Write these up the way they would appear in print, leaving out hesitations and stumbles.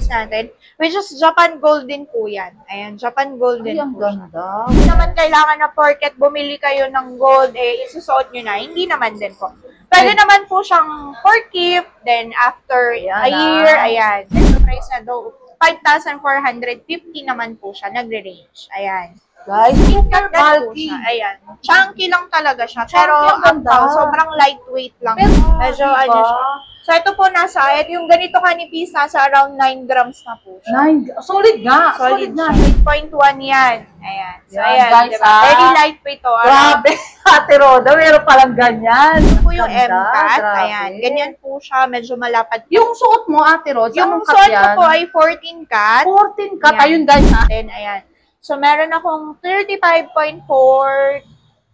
price natin, which is Japan Gold din po yan. Ayan, Japan Gold din ang po siya. ganda. Hindi naman kailangan na porket bumili kayo ng gold, isusuot nyo na. Hindi naman din po. Pwede naman po siyang for gift, then after a year, ayan. Ito price na daw, 5,450 naman po siya, nagre-range. Ayan. Guys, super bulky. Ayan. Chunky lang talaga siya. Chunky, Pero ang ganda. sobrang lightweight lang. Pero, medyo diba? ano siya. So, ito po nasa, yung ganito kanipis, nasa around 9 grams na po siya. 9, solid nga. Solid nga. 8.1 yan. Ayan. So, Yan, ayan. guys, Diba? Very lightweight to. Grabe, Ate Roda, meron palang ganyan. Ito po yung Ganda, M-cut. grabe. Ayan. Ganyan po siya. Medyo malapad. Yung suot mo, Ate Roda, Yung suot ko po ay 14 cut. 14 cut. Yan. Ayun, guys, ha? Then, ayan. So, meron akong 35.4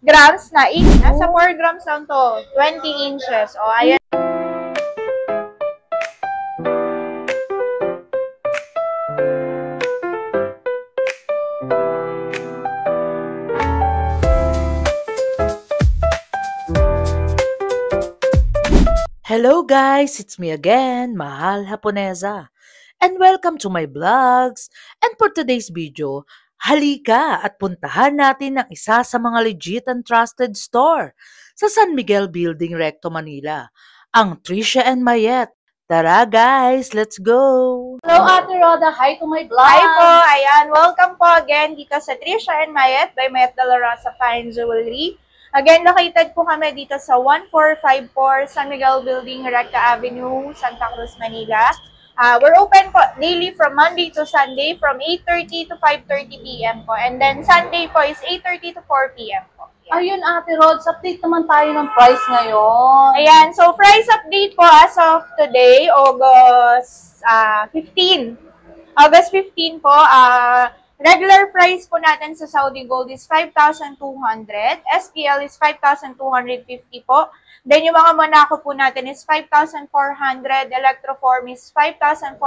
grams na nasa 4 grams lang to. 20 inches. O, ayan. Hello guys, it's me again, Mahal Haponesa. And welcome to my vlogs. And for today's video, halika at puntahan natin ang isa sa mga legit and trusted store sa San Miguel Building, Recto, Manila, ang Tricia and Mayet. Tara guys, let's go! Hello, Ate Roda. Hi to my vlog. Hi po, ayan. Welcome po again dito sa Tricia and Mayet by Mayet De La Rosa Fine Jewelry. Again, located po kami dito sa 1454 San Miguel Building, Recta Avenue, Santa Cruz, Manila. We're open po daily from Monday to Sunday from 8:30 to 5:30 p.m. po. And then Sunday po is 8:30 to 4 p.m. po. Ayun, Ate Rods, update naman tayo ng price ngayon. Ayan, so price update po as of today, August 15. August 15 po, regular price po natin sa Saudi Gold is 5,200. SPL is 5,250 po. Then yung mga Monaco po natin is 5,400. Electroform is 5,450.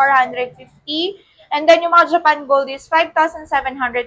And then yung mga Japan Gold is 5,700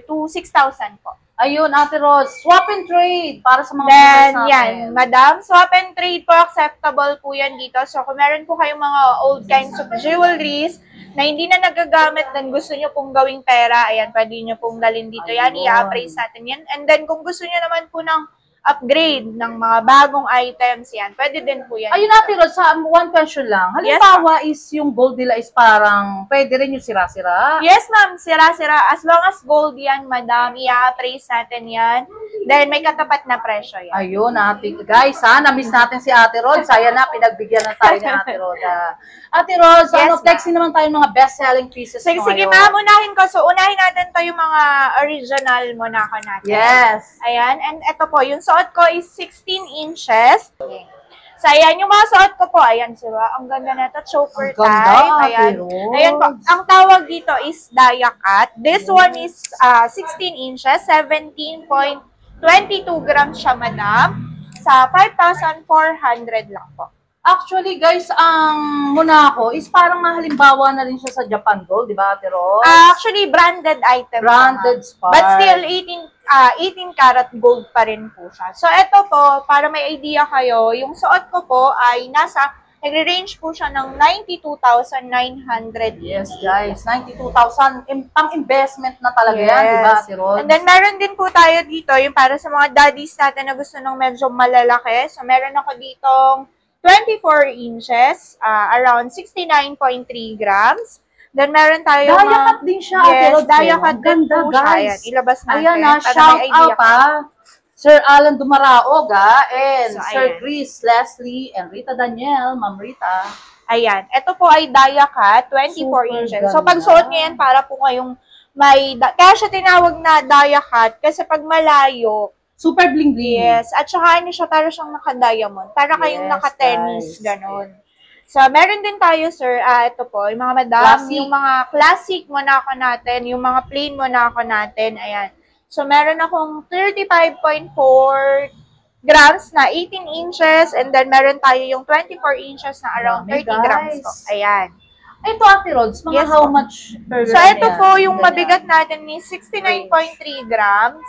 to 6,000 po. Ayun, Ate Rods, swap and trade para sa mga Then, natin. yan, madam, swap and trade po, acceptable po yan dito. So, kung meron po kayong mga old kinds of jewelries na hindi na nagagamit then gusto nyo pong gawing pera, ayan, pwede nyo pong dalhin dito. Yan, i-appraise natin yan. And then, kung gusto nyo naman po ng upgrade ng mga bagong items, yan, pwede din po yan. Ayun, Ate Rods, one question lang. Halimbawa is yung gold nila is parang pwede rin yung sira-sira. Yes, ma'am. Sira-sira. As long as gold yan, madam, i-appraise natin yan. Then, may katapat na presyo yan. Ayun, Ate. Guys, na-miss natin si Ate Rods. Ayan na, pinagbigyan na tayo ni Ate Roda. Ate Rods, Yes, flexing naman tayo ng mga best-selling pieces Sige, ngayon. ma'am, unahin ko. So, unahin natin to yung mga original Monaco natin. Yes. Ayan. And ito po, yung suot ko is 16 inches. Okay. So, ayan, yung mga suot ko po, ayan, diba? Ang ganda na ito, choker Ang ganda, type. Ayan. Ate Rods. Ayan po. Ang tawag dito is dia cut. This one is 16 inches, 17.22 grams siya, madam. Sa 5,400 lang po. Actually, guys, ang Monaco is parang halimbawa na rin siya sa Japan Gold, di ba, Ate Rods? Actually, branded item. Branded spot. But still, 18 karat gold pa rin po siya. So, ito po, para may idea kayo, yung suot ko po ay nagre-range po siya ng 92,900. Yes, guys. 92,000. Pang-investment na talaga yan, di ba, Ate Rods? And then, meron din po tayo dito, yung para sa mga daddies natin na gusto ng medyo malalaki. So, meron ako ditong 24 inches, around 69.3 grams. Then, meron tayo Dia-cut din siya, Ate yes, Rods. dia-cut din Ganda, po siya. guys. Ayan, ilabas natin. Ayan na, para shout may idea out ka. Sir Alan Dumaraog, and So, Sir ayan. Chris, Leslie, and Rita Daniel, Ma'am Rita. Ayan. Ito po ay dia-cut, 24 Super inches. ganda. So, pag suot nyo yan, para po kayong kaya siya tinawag na dia-cut kasi pag malayo, Super bling-bling. yes, at saka ano siya, para siyang naka-diamond. Para kayong Yes, naka-tennis, guys. ganon. So, meron din tayo, sir, ito po, yung mga madam, Classic. yung mga classic Monaco natin, yung mga plain Monaco natin, ayan. So, meron akong 35.4 grams na 18 inches, and then meron tayo yung 24 inches na around Dami, 30 grams guys. po. Ayan. Ito, Ate Rods, mga Yes, how po. much per So, gram ito yan? po, yung Ganyan. mabigat natin is 69.3 grams.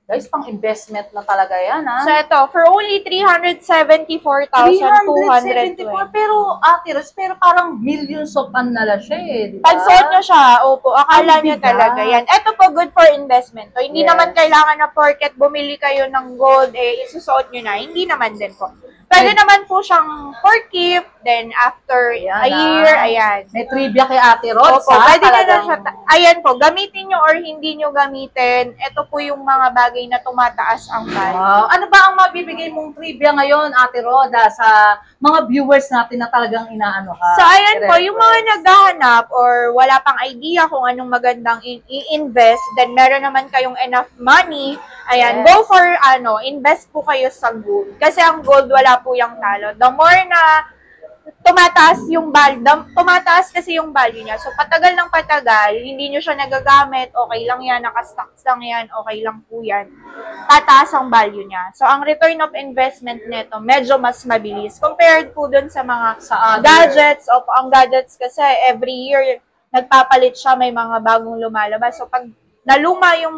Guys, pang investment na talaga yan, ha? So, ito, for only 374,220. 374, pero Ate Rose, pero parang millions of nala siya di ba? Pag suot nyo siya, opo, akala Ang nyo bigat. talaga yan. Ito po, good for investment. So, hindi Yes. naman kailangan na porket bumili kayo ng gold, isusuot nyo na. Hindi naman din po. Pwede naman po siyang for keep, then after Ayan, a year, ayan. May trivia kay Ate Rose, Opo, pwede nyo na Talagang- siya, ayan po, gamitin nyo or hindi nyo gamitin. Ito po yung mga bagay na tumataas ang value. Wow. Ano ba ang mabibigay mong trivia ngayon, Ate Roda, sa mga viewers natin na talagang inaano ka? So, ayan po, yung mga naghahanap or wala pang idea kung anong magandang i-invest, then meron naman kayong enough money, ayan, Yes. go for, invest po kayo sa gold. Kasi ang gold, wala po yung talo. The more na tumataas yung value, tumataas kasi yung value niya. So, patagal ng patagal, hindi nyo siya nagagamit, okay lang yan, nakastocks lang yan, okay lang po yan. Tataas ang value niya. So, ang return of investment nito, medyo mas mabilis. Compared po dun sa mga Sa other- gadgets, o ang gadgets kasi every year, nagpapalit siya, may mga bagong lumalabas. So, pag naluma yung,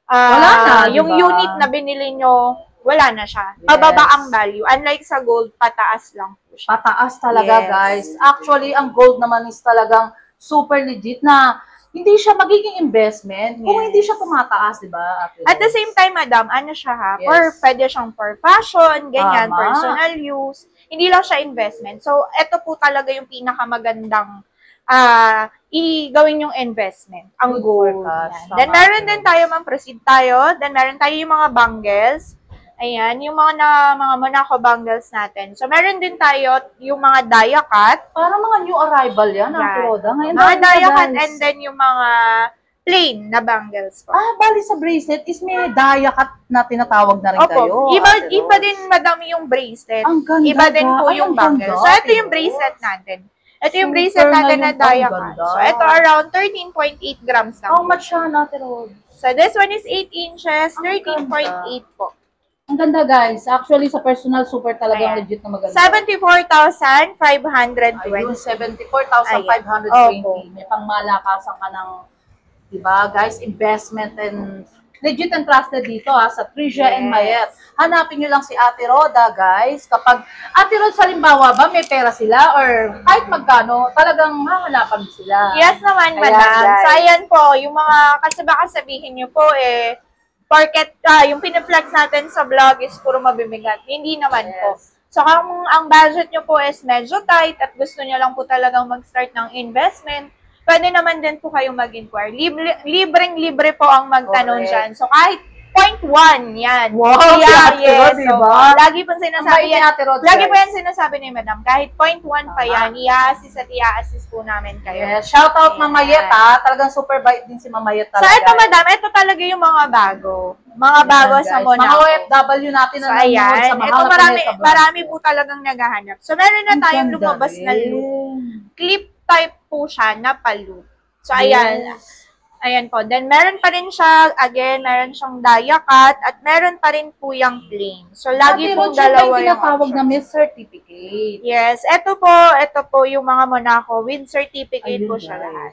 Wala na, yung diba? unit na binili nyo, wala na siya. Yes. Pababa ang value. Unlike sa gold, pataas lang po siya. Pataas talaga, Yes. guys. Actually, ang gold naman is talagang super legit na hindi siya magiging investment kung Yes. hindi siya tumataas, di ba? Ate At the Rose? same time, madam, ano siya ha? Yes. Or pwede siyang for fashion, ganyan, Tama. personal use. Hindi lang siya investment. So, ito po talaga yung pinakamagandang gawin yung investment. Ang Good gold. forecast. Yan. Then, Tama. meron din tayo, ma'am, proceed tayo. Then, meron tayo yung mga bangles. Ayan, yung mga Monaco bangles natin. So, meron din tayo yung mga dia cut. Parang mga new arrival yan, Ate Yan. Roda. Ngayon, Mga dami na, dia cut guys. and then yung mga plain na bangles po. Bali sa bracelet is may dia cut na tinatawag na rin kayo. Opo. Iba Ate Rose. din, madami yung bracelet. Ang ganda. Iba din po Ay, yung ang ganda, bangle. So, ito Ate yung bracelet Rose. natin. Ito yung Super bracelet natin na ngayon pa, ang dia cut. ganda. So, ito around 13.8 grams lang. How much siya, Ate Rose? So, this one is 8 inches, Ang 13.8 po. Ang ganda, guys. Actually, sa personal, super talagang Ayan. legit na maganda. 74,520. Ayun, 74,520. Opo. May pangmalakasan ka ng, di ba, guys, investment and legit and trusted dito sa Tricia and Yes. Mayet. Hanapin nyo lang si Ate Roda, guys. Kapag Ate Roda, halimbawa ba, may pera sila or kahit magkano, talagang hahanapan sila. Yes naman, Ayan, madam. guys. So, ayan po, yung mga, kasi baka sabihin nyo po, porket yung piniflex natin sa vlog is puro mabibigat. Hindi naman po. Yes. So, kung ang budget nyo po is medyo tight at gusto nyo lang po talagang mag-start ng investment, pwede naman din po kayong mag-inquire. Libreng-libre po ang magtanong Correct. dyan. So, kahit 0.1, yan. Wow, si Ate Rod, So, diba? lagi po Ang sinasabi bait ni yan. Ate Rod, Lagi po guys. yan sinasabi ni Madam. Kahit 0.1 pa yan, i-assist at i-assist po namin kayo. Yes. Shout out, Ayan. Mamayet, Talagang super bait din si Mamayet So, talaga. ito, Madam, ito talaga yung mga bago. Mga bago Ayan, sa guys. Monaco. Mga OFW natin na So, nanonood ayan. sa Ito, Mahal marami po talagang naghahanap. So, meron na tayong lumabas na loop. Clip type po siya na pa-loop. So, ayan. Ayan po. Then, meron pa rin siya, again, meron siyang dia cut, at meron pa rin po yung plain. So, lagi pong dalawa yung tinatawag na option. may certificate. Yes. Ito po yung mga Monaco with certificate po siya lahat.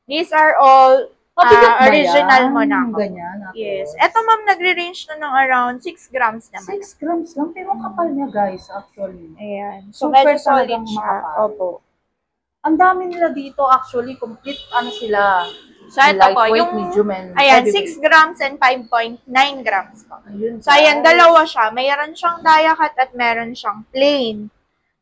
These are all Mabigat ba original yan? Monaco. Ganyan. Yes. Ito, ma'am, nagre-range na ng around 6 grams naman. 6 grams lang, pero kapal niya, guys, actually. Ayan. So, Super medyo solid talagang siya. makapal. Opo. Ang dami nila dito, actually, complete, sila. So, ito po, lightweight, yung, medium, and ayan, heavyweight. 6 grams and 5.9 grams po. Ayun, So, ayan, guys. dalawa siya. Mayroon siyang dia cut at meron siyang plain.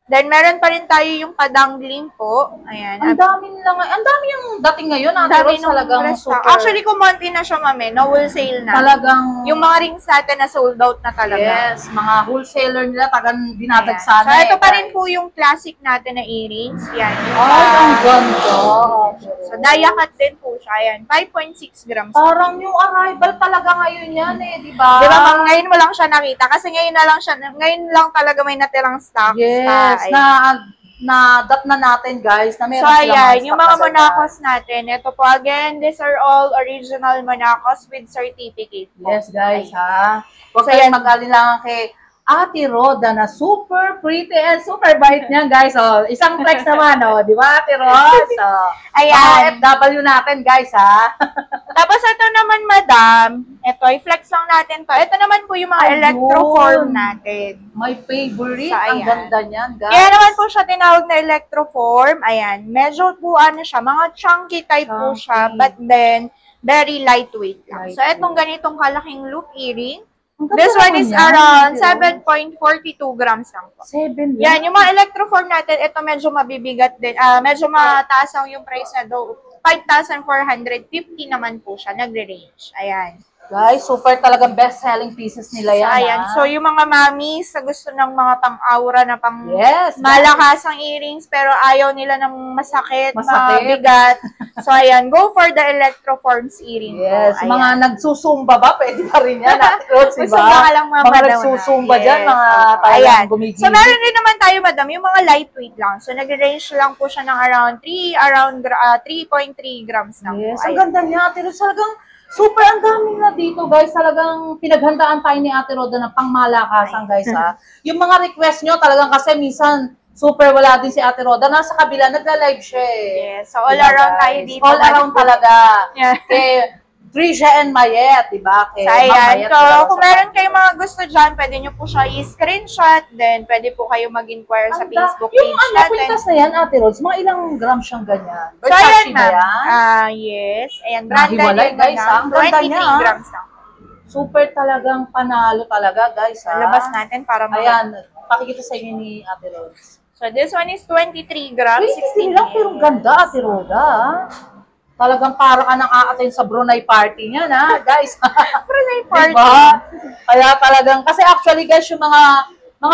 Then, meron pa rin tayo yung padangling po. Ayan. Ang dami nila ang dami yung dating ngayon, Ang Ate dami Rose, nung talagang restock. super. Actually, kumonti na siya, mami. No wholesale na. talagang, Yung mga rings natin na sold out na talaga. yes, mga wholesaler nila, tagang Ayan. dinadagsana. So, ito pa guys. rin po yung classic natin na earrings. Yan. Yung, Ay, ang ganda. So, dia cut din po siya. Ayan. 5.6 grams. Parang new arrival talaga ngayon yan di ba? Di ba, ma'am, ngayon mo lang siya nakita. Kasi ngayon lang talaga may natirang stock. Yes, na-dap na natin, guys, na So, meron silang ayan, mga yung stock mga na ganyan. Monacos natin. Ito po, again, these are all original Monacos with certificate po. Yes, guys, Ayan. Huwag So, kayong yan. mag-alinlangan kay Ate Roda na super pretty and super bait niyan, guys. Isang flex naman, di ba, Ate Rod? Ayan. Mga FW natin, guys, Tapos ito naman, madam, ito, i-flex lang natin to. Ito naman po yung mga Ayun. electroform natin. My favorite. So, Ang ayan. ganda niyan, guys. Kaya naman po siya tinawag na electroform. Ayan, medyo po ano siya, mga chunky type po siya, Chunky. but then, very lightweight lang. So, Lightweight. itong ganitong kalaking loop earring, Ang ganda this one naman is yan. around 7.42 grams lang po. 7 Yan, yung mga electroform natin, ito medyo mabibigat din. Medyo mataas ang yung price na do. 5,450 naman po siya, nagre-range. Ayan. Guys, super talagang best-selling pieces nila yan. So, ayan. ah. So, yung mga mommies sa gusto ng mga pang-aura na pang Yes, malakasang earrings, pero ayaw nila ng masakit, Masakit. mabigat. So, ayan. Go for the electroforms earring Yes, po. Ayan. mga nagsusumba ba? Pwede pa rin yan. Rose, Gusto diba? baka lang Mga madam nagsusumba na. dyan, Yes, mga opo. talagang Ayan. gumigil. So, meron din naman tayo, madam, yung mga lightweight lang. So, nag-range lang po siya ng around 3.3 grams lang Yes, po. ang ganda niya. Ate Rose, talagang super ang dami na dito, guys. Talagang pinaghandaan tayo ni Ate Roda ng pangmalakasan, guys, ha. Yung mga request nyo, talagang kasi minsan, super wala din si Ate Roda. Nasa kabila, nagla-live siya eh. Yes. So, all Diba, around tayo guys? dito. All around talaga. Yeah. Kay Trisha and Mayet, diba? Kay So, Ma'am ayan. Mayet, So, diba, kung sa meron pag- kayong mga gusto dyan, pwede nyo po siya i-screenshot. Then, pwede po kayo mag-inquire sa Ang da- Facebook yung page ano, natin. kwintas na yan, Ate Rose, mga ilang gram siyang ganyan? So, Versace ayan, ba ma'am. yan? Yes. Ayan, branded Nahiwalay, yun, guys, madam. ang ganda 23 niya, ah. grams lang. Super talagang panalo talaga, guys, ha? Labas natin para Ayan, pakikita sa inyo ni Ate Rose. So, this one is 23 grams. 23 lang, pero ganda, Ate Roda, ha? Talagang parang ka nang a-attend sa Brunei party niya, na, guys. Brunei party. Diba? Kaya talagang, kasi actually, guys, yung mga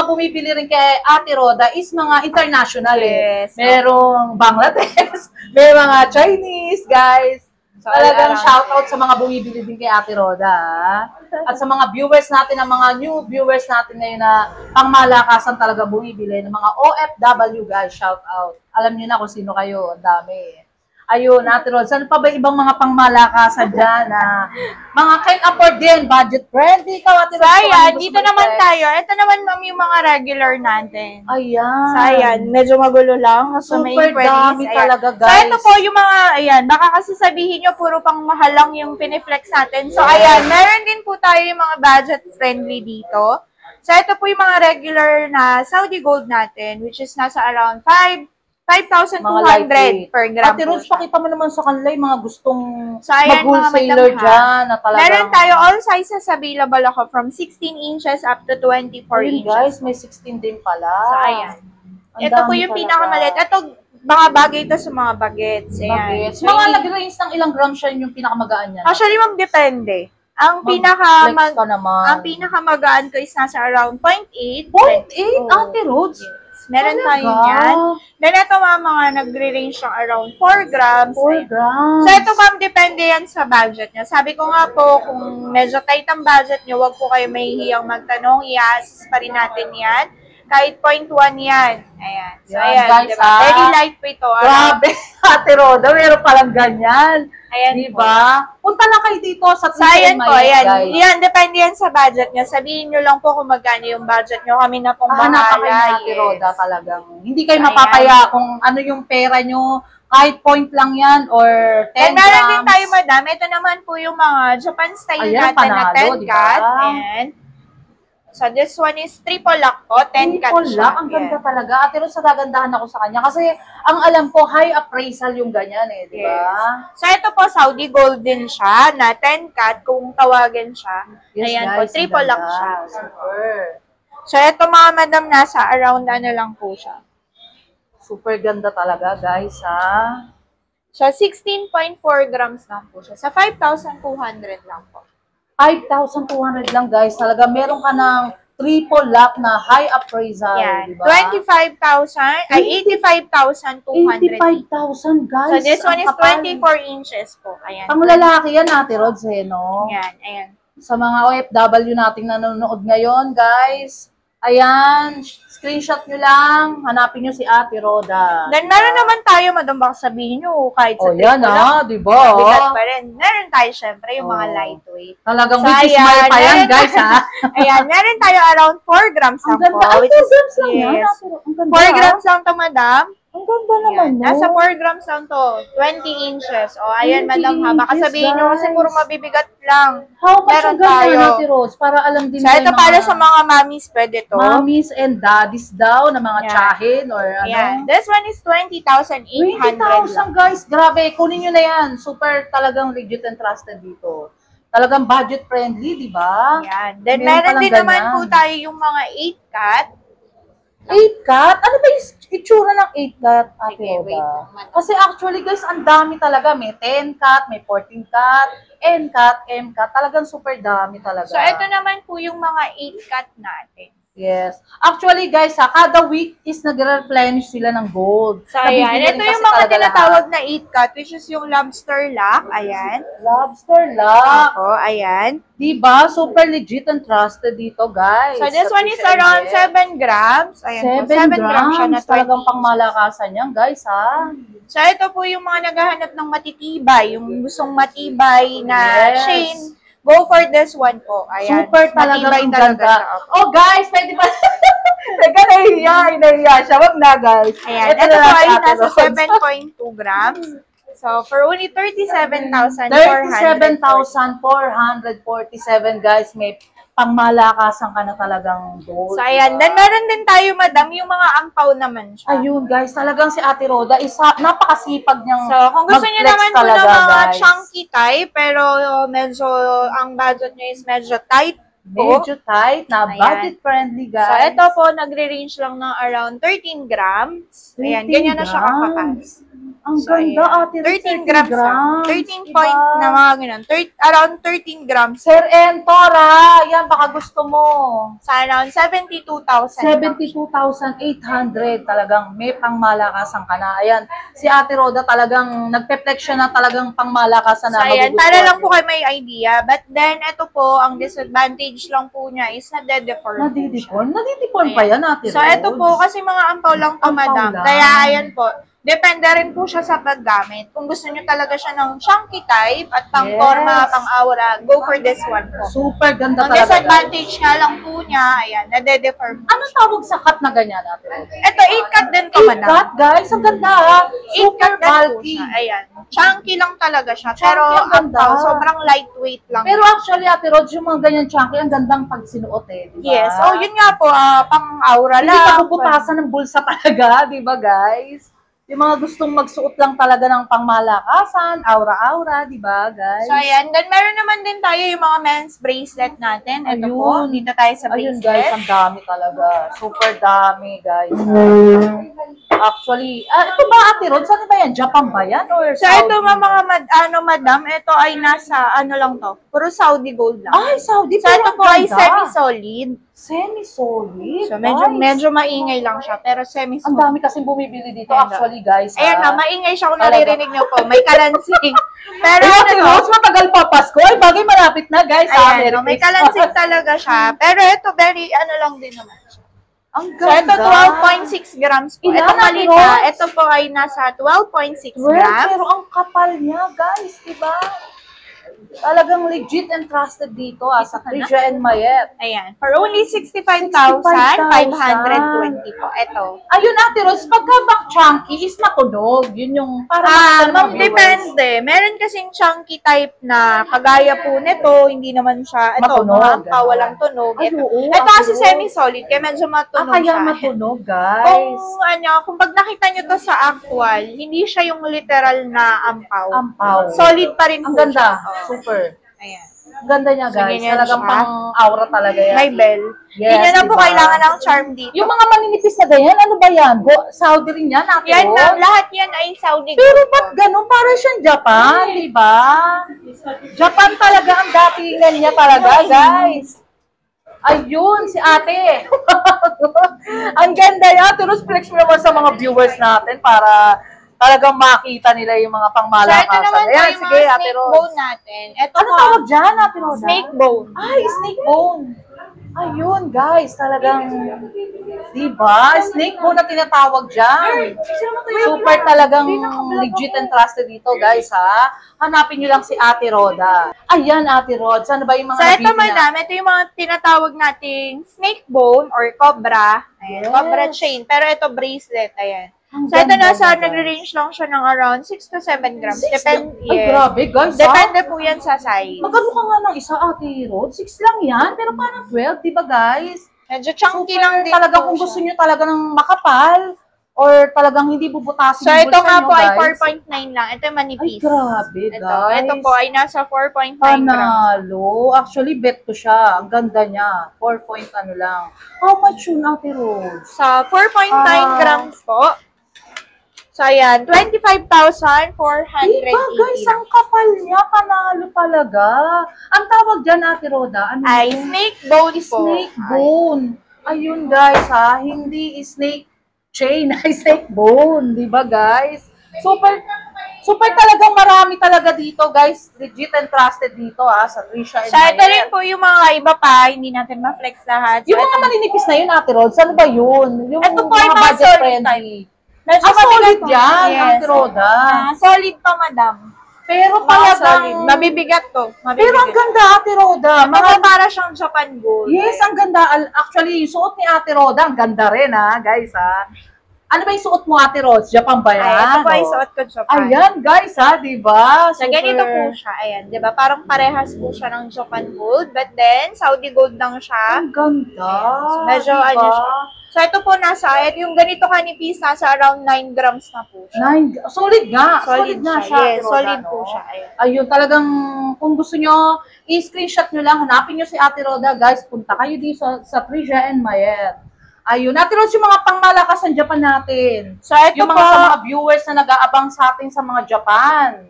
bumibili rin kay Ate Roda is mga international, Yes. eh. Merong Bangladesh, may mga Chinese, guys. So, Talagang around shoutout sa mga bumibili din kay Ate Roda. Ha? At sa mga viewers natin, ang mga new viewers natin ngayon na pangmalakasan talaga bumibili, ng mga OFW, guys, shoutout. Alam niyo na kung sino kayo, ang dami. Ayun, Ate Roda, saan pa ba ibang mga pangmalakasan dyan na mga can afford din, budget friendly? Ikaw, Ate So, Roda, ayan. ano gusto Dito mo naman i-text? tayo. Ito naman, ma'am, yung mga regular natin. Ayan. So, ayan. Medyo magulo lang. So, may Super inquiries. dami Ayan. talaga, So, guys. ito po yung mga, ayan, baka kasi sabihin nyo, puro pang mahal lang yung piniflex natin. So, Yes. ayan, meron din po tayo yung mga budget-friendly dito. So, ito po yung mga regular na Saudi gold natin, which is nasa around 5,200 per gram Ate po Rose, siya. pakita mo naman sa kanila yung mga gustong So, ayan, mag-wholesaler mga madam, ha? dyan na talagang... Meron tayo all sizes available ako from 16 inches up to 24 Ayun, inches. guys, may 16 din pala. So, ayan. Ang Ito po dami yung talaga. pinakamaliit. Ito, mga bagay ito sa mga bagets. Ayan. Bagets. So, Mga hindi- nag-range ng ilang gram siya yung pinakamagaan niya. Actually, ma'am, depende. Ang Mag-flex ka naman. ang pinakamagaan ko is nasa around 0.8. 0.8, Oh. Ate Rose? Meron Talaga? tayo yan. Then ito mga nagre-range ng around 4 grams. 4 Ayan. grams. So ito ma'am, depende yan sa budget nyo. Sabi ko nga po, kung medyo tight ang budget nyo, wag po kayo mahihiyang magtanong. I-assess pa rin natin yan. Kahit 0.1 yan. Ayan. So Yan, ayan, guys, diba? ah. Very lightweight to. Grabe, Ate Roda, meron palang ganyan. Ayan Diba? Punta lang kayo dito sa So, ayan po, ayan. guys. Yan, depende yan sa budget nyo. Sabihin nyo lang po kung magkano yung budget nyo. Kami na pong Hahanapan kayo bahala. ni Ate Roda talagang. Hindi kayo Ayan. mapapaya kung ano yung pera nyo. Kahit point lang yan or 10 And meron grams. din tayo, madam. Ito naman po yung mga Japan style Ayan, natin na panalo, 10 diba? cut. Ayan. So, this one is triple lock po. 10 cut Triple siya. lock, ang ganda Ayan. talaga. Ate Rose, gagandahan ako sa kanya. Kasi ang alam ko, high appraisal yung ganyan eh, di ba? So, ito po, Saudi gold din siya na 10 cut kung tawagin siya. Ayan po, guys, triple ang lock ganda. siya. Super. So, ito mga madam, nasa around ano lang po siya. Super ganda talaga, guys, ha? So, 16.4 grams lang po siya. Sa 5,200 lang po. 5,200 lang, guys. Talaga, meron ka ng triple lock na high appraisal, Yan. di ba? 25,000, ay 85,200. 85,000, guys. So, this one Ang is kapal. 24 inches po. Ayan. Pang lalaki yan, Ate Rods, eh, no? Ayan, ayan. Sa mga OFW nating nanonood ngayon, guys. Ayan, screenshot nyo lang. Hanapin nyo si Ate Roda. Then, meron naman tayo, madam, baka sabihin nyo, kahit Oh, sa yan triple ah, lock, di ba? mabigat pa rin. Meron tayo, syempre, yung mga Oh. lightweight. Talagang So, with ayan, smile pa yan, meron- guys, ha? Ayan, meron tayo around 4 grams Ang lang ganda. po. Ay, Which 2 is, grams lang yan. yes. Ate Ro- Ang ganda. 4 grams lang to, madam. Ang ganda naman, no? Nasa 4 grams lang to. 20 inches. O, ayan, 20 madam ha. Baka inches, sabihin nyo kasi guys. puro mabibigat lang. How much Meron ang ganda tayo. natin, Rose? Para alam din So, ito yung para sa mga mommies, pwede to. mommies and daddies daw na mga Yan. tsahin or ano. Ayan. This one is 20,800 lang. 20,000 guys, grabe. Kunin nyo na yan. Super talagang legit and trusted dito. Talagang budget friendly, di ba? Ayan. Then, Meron meron palang din naman ganyan. po tayo yung mga 8-cut. 8-cut? Ano ba yung itsura ng 8-cut, Ate Sige, wait Oda? naman. Kasi actually guys, ang dami talaga. May 10-cut, may 14-cut, N-cut, M-cut. Talagang super dami talaga. So, ito naman po yung mga 8-cut natin. Yes. Actually guys, kada week is nagre-replenish sila ng gold. So, ayan. Nabibili Ito rin kasi yung mga talaga tinatawag lahat. na 8-cut, which is yung lobster lock. Ayan. Lobster lock. Ako, ayan. Diba? Super legit and trusted dito, guys. So, this Sa one is Fisher around Inlet. 7 grams. Ayan po, 7 grams siya na 20 Talagang inches. pangmalakasan yan, guys, ha? So, ito po yung mga naghahanap ng matitibay, yung gustong matibay na Yes. chain. Go for this one po. Ayan. Super talagang Matibay ang talaga ganda. siya. Oh, guys, pwede ba? Teka, nahihiya siya. Wag na, guys. Ayan. Ito na po lang ay si Ate nasa Rose. 7.2 grams. So, for only 37,400. 37,447, guys. May pangmalakasan ka na talagang gold. So, ayan. diba? Then, meron din tayo, madam, yung mga ampaw naman siya. Ayun, guys. Talagang si Ate Roda is napakasipag niyang So, kung gusto niyo mag-flex naman po ng talaga, mga guys. chunky type, pero medyo, ang budget niyo is medyo tight po. Medyo tight na Ayan. budget-friendly, guys. So, ito po, nagre-range lang ng around 13 grams. Ayan, 13 ganyan na siya kakapal. grams. Ang So, ganda, ayan. Ate. 13 grams. 13 diba? point na mga ganun. Around 13 grams. Sir Entora, yan, baka gusto mo. Sa around 72,000. 72,800 talagang may pangmalakasan ka na. Ayan, si Ate Roda talagang nagpe-flex siya na talagang pangmalakasan So, na. ayan, magugustuhan para lang po niyo. kayo may idea. But then, ito po, ang disadvantage lang po niya is nade-deform. Nadidipon? Nadidipon pa yan, Ate So, Rods. ito po, kasi mga ampaw lang to, Ampaw madam. lang. Kaya, ayan po, depende rin po siya sa paggamit. Kung gusto niyo talaga siya ng chunky type at pang-forma, Yes. pang-aura, go for this one po. Super ganda Ang talaga. disadvantage nga lang po niya, ayan, nade-deform. Anong tawag sa cut na ganyan, Ate Roda? Ito, 8-cut din to, madam. 8-cut, guys. Ang ganda, ha? 8-cut Super din po bulky. siya. Ayan. Chunky lang talaga siya. Chunky, Pero, ang ganda. ampaw, sobrang lightweight lang. Pero actually, Ate Rods, yung mga ganyan chunky, ang gandang pag sinuot eh, di ba? Yes. Oh, yun nga po, pang-aura Hindi lang. ka bubutasan ng bulsa talaga, di ba guys? Yung mga gustong magsuot lang talaga ng pangmalakasan, aura-aura, di ba guys? So, ayan. Then, meron naman din tayo yung mga men's bracelet natin. Ito po, Ayun. dito tayo sa Ayun bracelet. guys, ang dami talaga. Super dami guys. Actually, ito ba Ate Rods? Ano ba yan? Japan ba yan? Or So, Saudi? ito mga madam, ito ay nasa, ano lang to, puro Saudi gold lang. Ay, Saudi. So, ito pero po ang ay ganda. semi-solid. Semi-solid. So, guys. medyo maingay lang siya, pero Ang semi-solid. dami kasing bumibili dito Ayan, actually guys. Ayan ha? na, maingay siya kung Talaga. naririnig niyo po. May kalansing. Pero Ay, ano Ate to? Rods, matagal pa Pasko. Ay, bagay malapit na guys. ha? Ayan, Merry no, may Christmas. kalansing talaga siya. Pero ito, very, ano lang din naman siya. Ang So, ito 12.6 grams po. Ilan, Ito Ate malita. Rods? Ito po ay nasa 12.6 Well, grams. pero ang kapal niya, guys, diba? Talagang legit and trusted dito sa Trisha and Mayet. Ayan. For only 65,520 po. Ito. Ayun, Ate Rose, pagka back chunky is matunog. Yun yung para Ma'am, depende. Meron kasing chunky type na kagaya po nito, hindi naman siya, ito, Matunog, mga ampaw, gano'n. walang tunog. Ay, Ito, oo, ito kasi Ate Rose. semi-solid, kaya medyo matunog kaya siya. matunog, guys. Kung pag nakita nyo to sa actual, hindi siya yung literal na ampaw. Ampaw. Solid pa rin Ang po ganda. siya. Oo. Super. Ayan. Ang ganda niya, So, guys. ganyan Talagang siya. pang-aura talaga yan. May bell. Yes, Hindi nyo na po diba? kailangan ng charm dito. Yung mga maninipis na ganyan, ano ba yan? Saudi rin yan, Ate Yan na, Rose? lahat yan ay Saudi Pero gold ba't po. ganun? Para siyang Japan, di ba? Japan talaga ang datingan niya talaga, guys. Ayun, si ate. Ang ganda yan. Tulos flex mo naman sa mga viewers natin para talagang makita nila yung mga So, pangmalakasan. ito naman po Ayan, yung sige, mga Ate snake Rose. bone natin. Ito Ano po, tawag dyan, Ate Rose? snake bone. Ay, snake bone. Ayun, guys. Talagang, di ba? Snake bone na tinatawag dyan. Super talagang legit and trusted dito, guys, ha? Hanapin nyo lang si Ate Roda. Ayan, Ate Rod. Ano ba yung mga So, ito nabibili na? madam, ito yung mga tinatawag nating snake bone or cobra. Ayan, Yes. cobra chain. Pero ito bracelet, ayan. Ang So, ito ganda nasa, na, guys. nagre-range lang siya ng around 6 to 7 grams. Depende, Ay, grabe, guys. Depende po yan sa size. Magkano ka nga ng isa, Ate Rod? 6 lang yan, pero parang 12, di ba, guys? Medyo chunky Super, lang din talaga po kung siya. gusto nyo talaga ng makapal or talagang hindi bubutasin So, yung ito bulsa nga nyo, po ay guys. 4.9 lang. Ito yung Ay, manipis. grabe, guys. Ito po ay nasa 4.9 grams. Panalo. Actually, bet ko siya. Ang ganda niya. 4 point ano lang. How much yun, Ate Rose? Sa 4.9 grams po. So, ayan, 25,480 Diba, guys, ang kapal niya. Panalo talaga. Ang tawag dyan, Ate Roda, ano ay yun? snake bone po. Snake bone. Ayun, guys, ha. Hindi snake chain, ay snake bone. Diba, guys? Super talagang marami talaga dito, guys. Legit and trusted dito, ha, sa Trisha and So, ito Mayet. rin po yung mga iba pa, hindi natin ma-flex lahat. So, Yung mga maninipis na yun, Ate Rod, ano ba yun? Yung Ito po ay mga budget solid friendly. medyo Ah, solid mabigat po. yan, Yes. Ate Roda. Solid to, madam. Pero Mga talagang... solid. Mabibigat to. Mabibigat. Pero ang ganda, Ate Roda. Mga para siyang Japan gold. Yes, ang ganda. Actually, yung suot ni Ate Roda, ang ganda rin, ha, guys, ha. Ano ba yung suot mo, Ate Rod? Japan ba yan? Ay, ito po ay Oh. suot ko Japan. Ayan, guys, ha, diba? So, ganito po siya. Ayan, di ba? Parang parehas po siya ng Japan gold. But then, Saudi gold lang siya. Ang ganda. So, medyo diba? ano siya. So, ito po nasa, yung ganito kanipis, nasa around 9 grams na po siya. Solid nga. Solid Solid nga siya. siya, Yes, Ate Roda, solid no? po siya. Ayan. Ayun, talagang kung gusto nyo, i-screenshot nyo lang, hanapin nyo si Ate Roda, guys, punta kayo dito sa Trisha and Mayet. Ayun, Ate Roda, yung mga pangmalakas ng Japan natin. So, ito Yung po, mga sa mga viewers na nag-aabang sa atin sa mga Japan.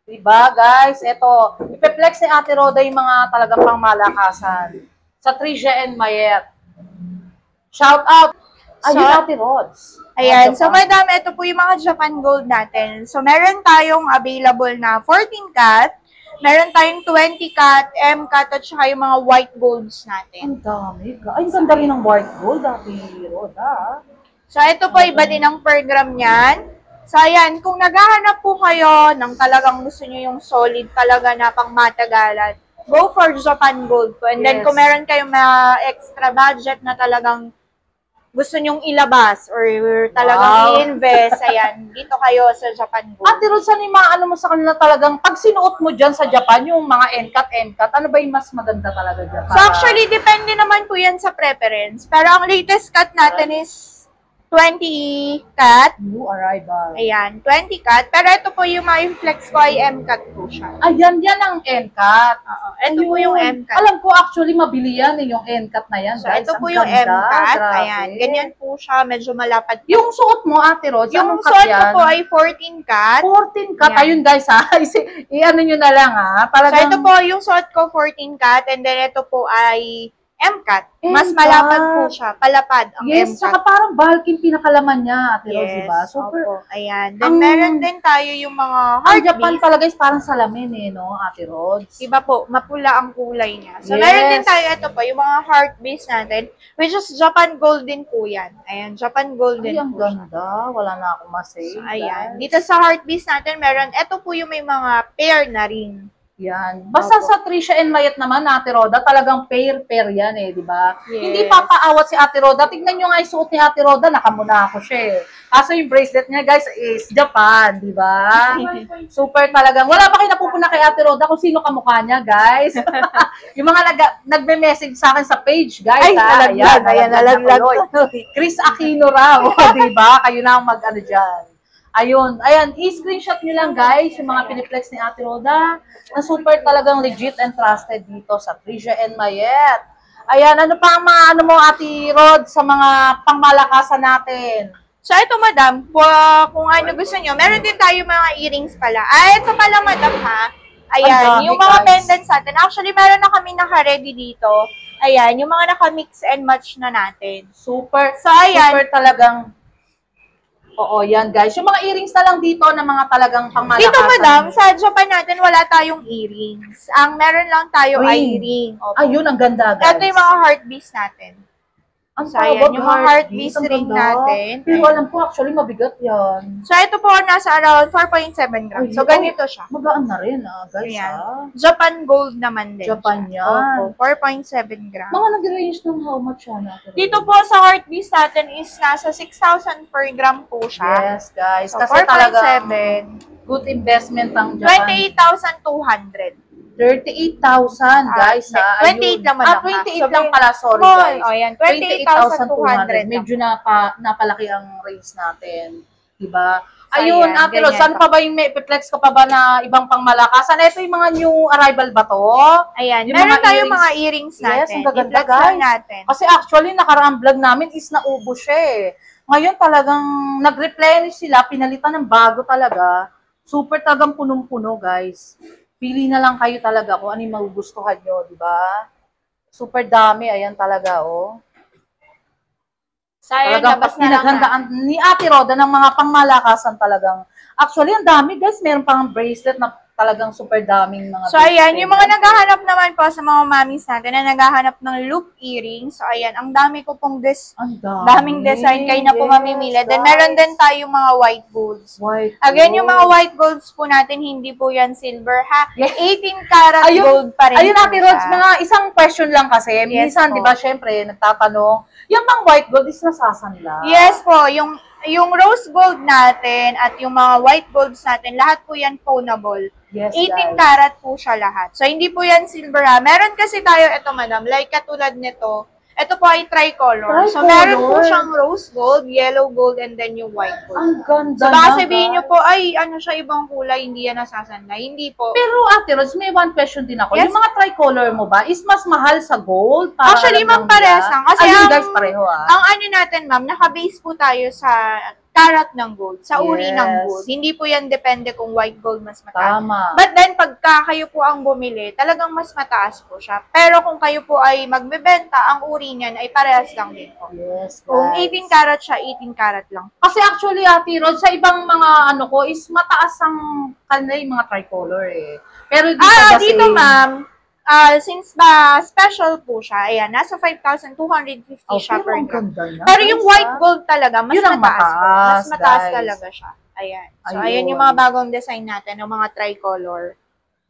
Diba, guys? Ito, ipeplex ni Ate Roda yung mga talagang pangmalakasan sa Trisha and Mayet. Shout out! Ayun, So, Ate Rods. ayan. Mga So, Japan. madam, ito po yung mga Japan gold natin. So, meron tayong available na 14 cat, meron tayong 20 cat, M cat, at saka yung mga white golds natin. Ang dami. Ay, ang ganda rin ng white gold, Ate Roda. So, ito po, iba din ang per gram niyan. So, ayan, kung naghahanap po kayo ng talagang gusto nyo yung solid talaga na pang matagalan, go for Japan Gold po. And then, Yes. kung meron kayong mga extra budget na talagang gusto nyong ilabas or talagang Wow. i-invest, ayan, dito kayo sa Japan Gold. Ate Rods, ano yung mga ano mo sa kanila talagang, pag sinuot mo dyan sa Japan, yung mga NCAT, ano ba yung mas maganda talaga dyan? So, actually, depende naman po yan sa preference. Pero ang latest cut natin is 20 cut. New arrival. Ayan, 20 cut. Pero ito po yung ma-flex ko ay M-cut po siya. Ayan, yan ang NCAT. Oo, ito po yung M-cut. Alam ko actually mabili yan yung NCAT na yan. So, guys. ito po Ang yung ganda, M-cut. grabe. Ayan, ganyan po siya. Medyo malapad. Yung suot mo, Ate Rods, Yung anong cut suot ko yan? po ay 14 cut. 14 cut. Yan. Ayun guys ha. I-ano nyo na lang ha. So, Talagang, ito po yung suot ko 14 cut. And then, ito po ay M-cut. Mas M-cut. malapad po siya. Palapad ang yes, M-cut. saka parang bulky pinakalaman niya, Ate Rods, diba? Super. opo. Ayan. Then, meron din tayo yung mga Ang heart Japan beads. talaga is parang salamin eh, no, Ate Rods? Iba po, mapula ang kulay niya. So, Yes. meron din tayo ito po, yung mga heart beads natin, which is Japan gold din po yan. Ayan, Japan gold din Ay, ang po siya. ganda. Wala na akong masay. So, ayan. Dito sa heart beads natin, meron, ito po yung may mga pair na ring. Yan. Basta Opo. sa Trisha and Mayet naman, Ate Roda, talagang pair-pair yan eh, di ba? Yes. Hindi papaawat si Ate Roda. Tignan nyo nga yung suot ni Ate Roda, nakamuna ako siya eh. Kaso yung bracelet niya, guys, is Japan, di ba? Super talagang. Wala ba kayo napupuna kay Ate Roda kung sino kamukha niya, guys? Yung mga nagme-message sa akin sa page, guys. Ay, ha? nalaglag. Ayan, na nalaglag. tuloy. Chris Aquino raw, di ba? Kayo na ang mag-ano dyan. Ayun, ayan, i-screenshot nyo lang guys, yung mga piniplex ni Ate Roda, na super talagang legit and trusted dito sa Trisha and Mayet. Ayan, ano pa ang mga ano mo, Ate Rod, sa mga pangmalakasan natin? So, ito, madam, kung ano gusto nyo, meron din tayo mga earrings pala. Ito pala, madam, ha? Ang Ayan, dami, yung mga guys. pendants natin. Actually, meron na kami naka-ready dito. Ayan, yung mga naka-mix and match na natin. Super, So, ayan. super talagang, oo, yan guys. Yung mga earrings na lang dito na mga talagang pangmalakasan. Dito, madam, sa Japan natin, wala tayong earrings. Ang meron lang tayo ay Ring. ring. Opo. Ayun, ang ganda guys. Ito yung mga heart beads natin. Ang So, ayan, tawag, yung mga heartbeat ang ring ganda. natin. Pero alam ko, actually, mabigat yan. So, ito po nasa around 4.7 grams. So, ganito siya. Magaan na rin, guys, Ayan. Japan Gold naman din Japan siya. yan. Opo, 4.7 grams. Mga nag-range ng how much yan? Dito po sa heartbeat natin is nasa 6,000 per gram po siya. Yes, guys. So, Kasi talaga, 4.7. good investment ang Japan. 28,200. 38,000, guys, ha? 28 lang, madam, ha? 28 So, lang pala, sorry, Oh, guys. oh, yan. 28,200. Medyo napalaki ang raise natin. Diba? So, Ayun, yan, Ate Rose, ganyan ano pa ba yung may flex ka pa ba na ibang pangmalakasan? Ito yung mga new arrival ba to? Ayan, Yung meron mga tayong mga earrings natin. Yes, ang gaganda, I-flex lang guys. natin. Kasi actually, nakaraang vlog namin is naubos siya eh. Ngayon talagang nag-replenish sila, pinalitan ng bago talaga. Super talagang punong-puno, guys. Pili na lang kayo talaga kung ano yung magugustuhan nyo, di ba? Super dami, ayan talaga, oh. So, ayan, Talagang labas na lang na. pinaghandaan ni Ate Roda ng mga pangmalakasan talagang. Actually, ang dami, guys. Meron pang bracelet na talagang super daming mga So, ayan, yung mga naghahanap naman po sa mga mommies natin na naghahanap ng loop earrings. So, ayan, ang dami ko pong ang daming design kayo na po mamimili. Then, meron din tayong mga white golds. White Again, yung mga gold. white golds po natin, hindi po yan silver, ha? Yes. 18 karat Ayun, gold pa rin Ayun, po Ate siya. Rods, mga isang question lang kasi. Yes Minsan, po. di ba, syempre, nagtatanong, yung bang white gold is nasasanla? Yes po, yung rose gold natin at yung mga white golds natin, lahat po yan pawnable. Yes, 18 guys. karat po siya lahat. So, hindi po yan silver, ha? Meron kasi tayo, ito madam, like katulad nito, ito po ay tricolor. So, meron po Tricolor. siyang rose gold, yellow gold, and then yung white gold. Ang ganda So, baka na, sabihin nyo guys. po, ay, ano siya, ibang kulay, hindi yan nasasanla. Hindi po. Pero Ate Rods, may one question din ako. Yes. Yung mga tricolor mo ba is mas mahal sa gold? Para Actually, alam ma'am, lang parehas nila? lang. Kasi Ayun, ang- guys, pareho Ang ano natin, ma'am, naka-base po tayo sa karat ng gold, sa uri Yes. ng gold. Hindi po yan depende kung white gold mas mataas. Tama. But then, pagka kayo po ang bumili, talagang mas mataas po siya. Pero kung kayo po ay magbebenta, ang uri niyan ay parehas lang din po. Yes, Kung guys. 18 karat siya, 18 karat lang. Kasi actually, Ate Rod, sa ibang mga ano ko, is mataas ang kanila yung mga tricolor eh. Pero dito kasi, Dito ma'am, since ba special po siya, ayan, nasa 5,250 siya pero per ang gram. ganda niya. Pero yung guys, white gold talaga, mas Yun ang mataas po. mataas, Mas mataas guys. talaga siya. Ayan. So, Ayun. ayan yung mga bagong design natin, ng mga tricolor.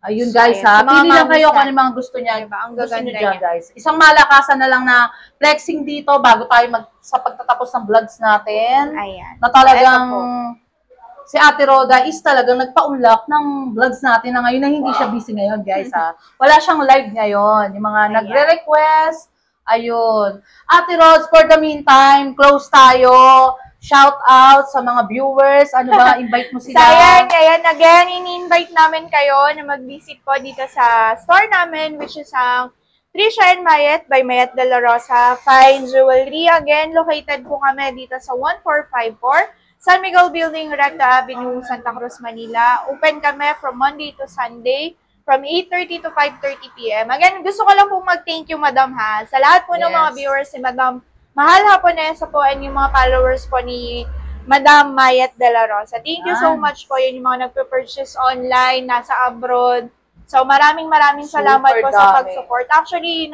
Ayun So, guys ayan. ha, Sa mga pili lang mommies kayo kung na- ano yung mga gusto niya. Diba? Ang Gusto gaganda niyo dyan niya. guys. Isang malakasan na lang na flexing dito bago tayo sa pagtatapos ng vlogs natin. Ayan. Na talagang Ito po. si Ate Roda is talagang nagpa-unlock ng vlogs natin na ngayon na hindi siya busy ngayon guys ha. Wala siyang live ngayon. Yung mga Ayan. nagre-request, ayun. Ate Rods, for the meantime, close tayo. Shout out sa mga viewers. Ano ba, invite mo So, sila. ayan, again, ini-invite namin kayo na mag-visit po dito sa store namin, which is ang Trisha and Mayet by Mayet de la Rosa Fine Jewelry. Again, located po kami dito sa 1454 San Miguel Building, Recta Avenue, Santa Cruz, Manila. Open kami from Monday to Sunday from 8:30 to 5:30 p.m. Again, gusto ko lang po mag-thank you, Madam, ha, sa lahat po ng mga Yes. viewers ni Madam Mahal Haponesa po and yung mga followers po ni Madam Mayet de la Rosa. Thank you so Yan. much po. Yun yung mga nagpe-purchase online, nasa abroad. So, maraming salamat Super po sa dami. pag-support. Actually,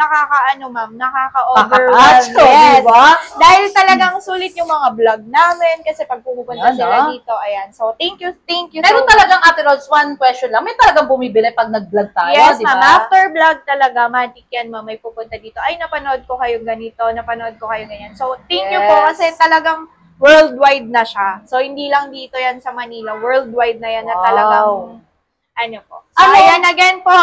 nakaka-overwhelm. Yes. Yes. Diba? Dahil talagang sulit yung mga vlog namin kasi pag pupunta Yan, sila ah. dito, ayan. So, thank you Meron so much. talagang, Ate Rods, one question lang. May talagang bumibili pag nag-vlog tayo, Yes, di ma'am. ba? After vlog talaga, matik yan, ma'am. May pupunta dito. Ay, napanood ko kayo ganito, napanood ko kayo ganyan. So, thank you po Yes. kasi talagang worldwide na siya. So, hindi lang dito yan sa Manila. Worldwide na yan na Wow. talagang, ano po. So, Ano? ayan, again po.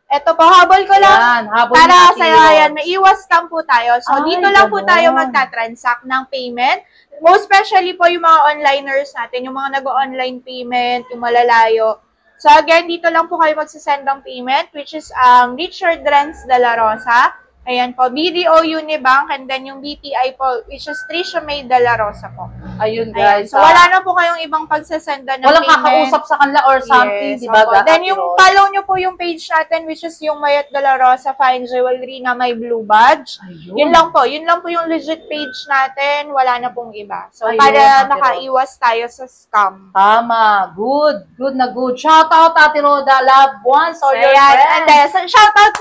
Ito po, habol ko lang. Yan, habol Para ni Ate sa Rods. ayan, may iwas scam po tayo. So, Ay, dito lang po ganon. tayo magta-transact ng payment. Most especially po yung mga onliners natin, yung mga nag-online payment, yung malalayo. So, again, dito lang po kayo magsasend ng payment, which is Richard Renz de la Rosa. Ayan po, BDO Unibank, and then yung BPI po, which is Tricia May de la Rosa po. Ayun, Ayan. guys. So, wala na po kayong ibang pagsasenda ng Walang payment. kakausap sa kanila or something, Yes, di ba? opo. Then yung follow nyo po yung page natin, which is yung Mayet de la Rosa Fine Jewelry na may blue badge. Yun lang po yung legit page natin, wala na pong iba. So, Ayun, para Ate makaiwas tayo sa scam. Tama. Good. Good na good. Shout out, Ate Roda. Love ones or your Ayan, friends. and then, shout out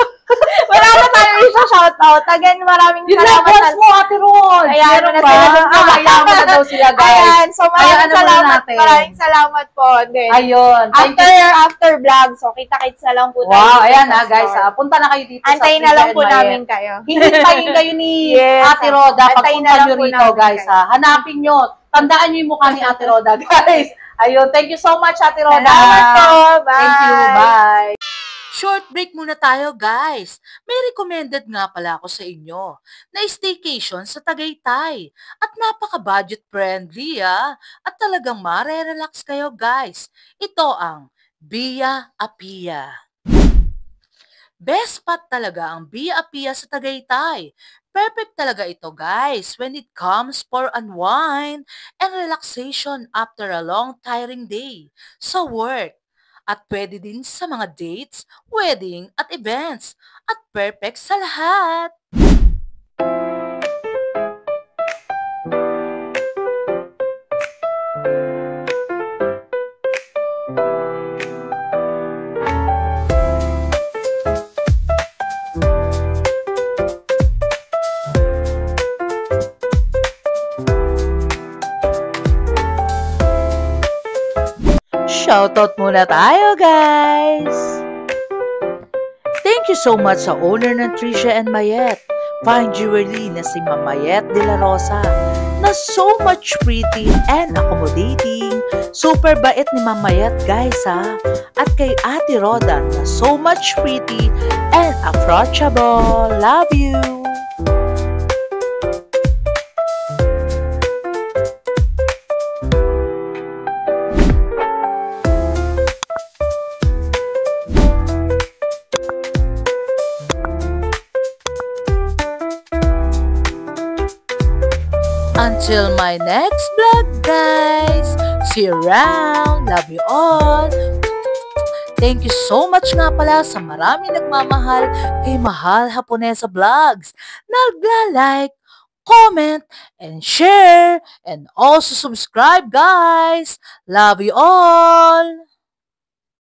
Wala na tayo isa-shoutout. Again, maraming Yung salamat. loved ones mo, Ate Rod. Ayan, Meron na ba? sila dun sa Hayaan mo na daw sila, guys. Ayan, so maraming Hayaan na muna salamat. natin. Maraming salamat po. Then, Ayun. Thank you. after vlog, so kita-kits na lang po tayo. Wow, dito ayan sa ha, guys. store. Punta na kayo dito Antayin sa na lang Trisha po and namin Mayet. kayo. Hihintayin kayo ni Yes, Ate Roda. antayin na Pagpunta lang nyo po rito, namin guys. kayo. Ha? Hanapin nyo. Tandaan nyo yung mukha ni Ate Roda, guys. Ayun. Thank you so much, Ate Roda. Salamat po. Bye. Thank you. Bye. Short break muna tayo, guys. May recommended nga pala ako sa inyo na staycation sa Tagaytay. At napaka-budget friendly, At talagang mare-relax kayo, guys. Ito ang Via Apia. Best spot talaga ang Via Apia sa Tagaytay. Perfect talaga ito, guys, when it comes for unwind and relaxation after a long tiring day sa work. At pwede din sa mga dates, wedding at events. At perfect sa lahat. Shoutout muna tayo, guys! Thank you so much sa owner ng Trisha and Mayet, fine jewelry na si Ma'am Mayet de la Rosa, na so much pretty and accommodating. Super bait ni Ma'am Mayet, guys, At kay Ate Roda na so much pretty and approachable. Love you! Until my next vlog, guys. See you around. Love you all. Thank you so much nga pala sa marami nagmamahal kay Mahal Haponesa Vlogs. Nagla-like, comment, and share. And also subscribe, guys. Love you all.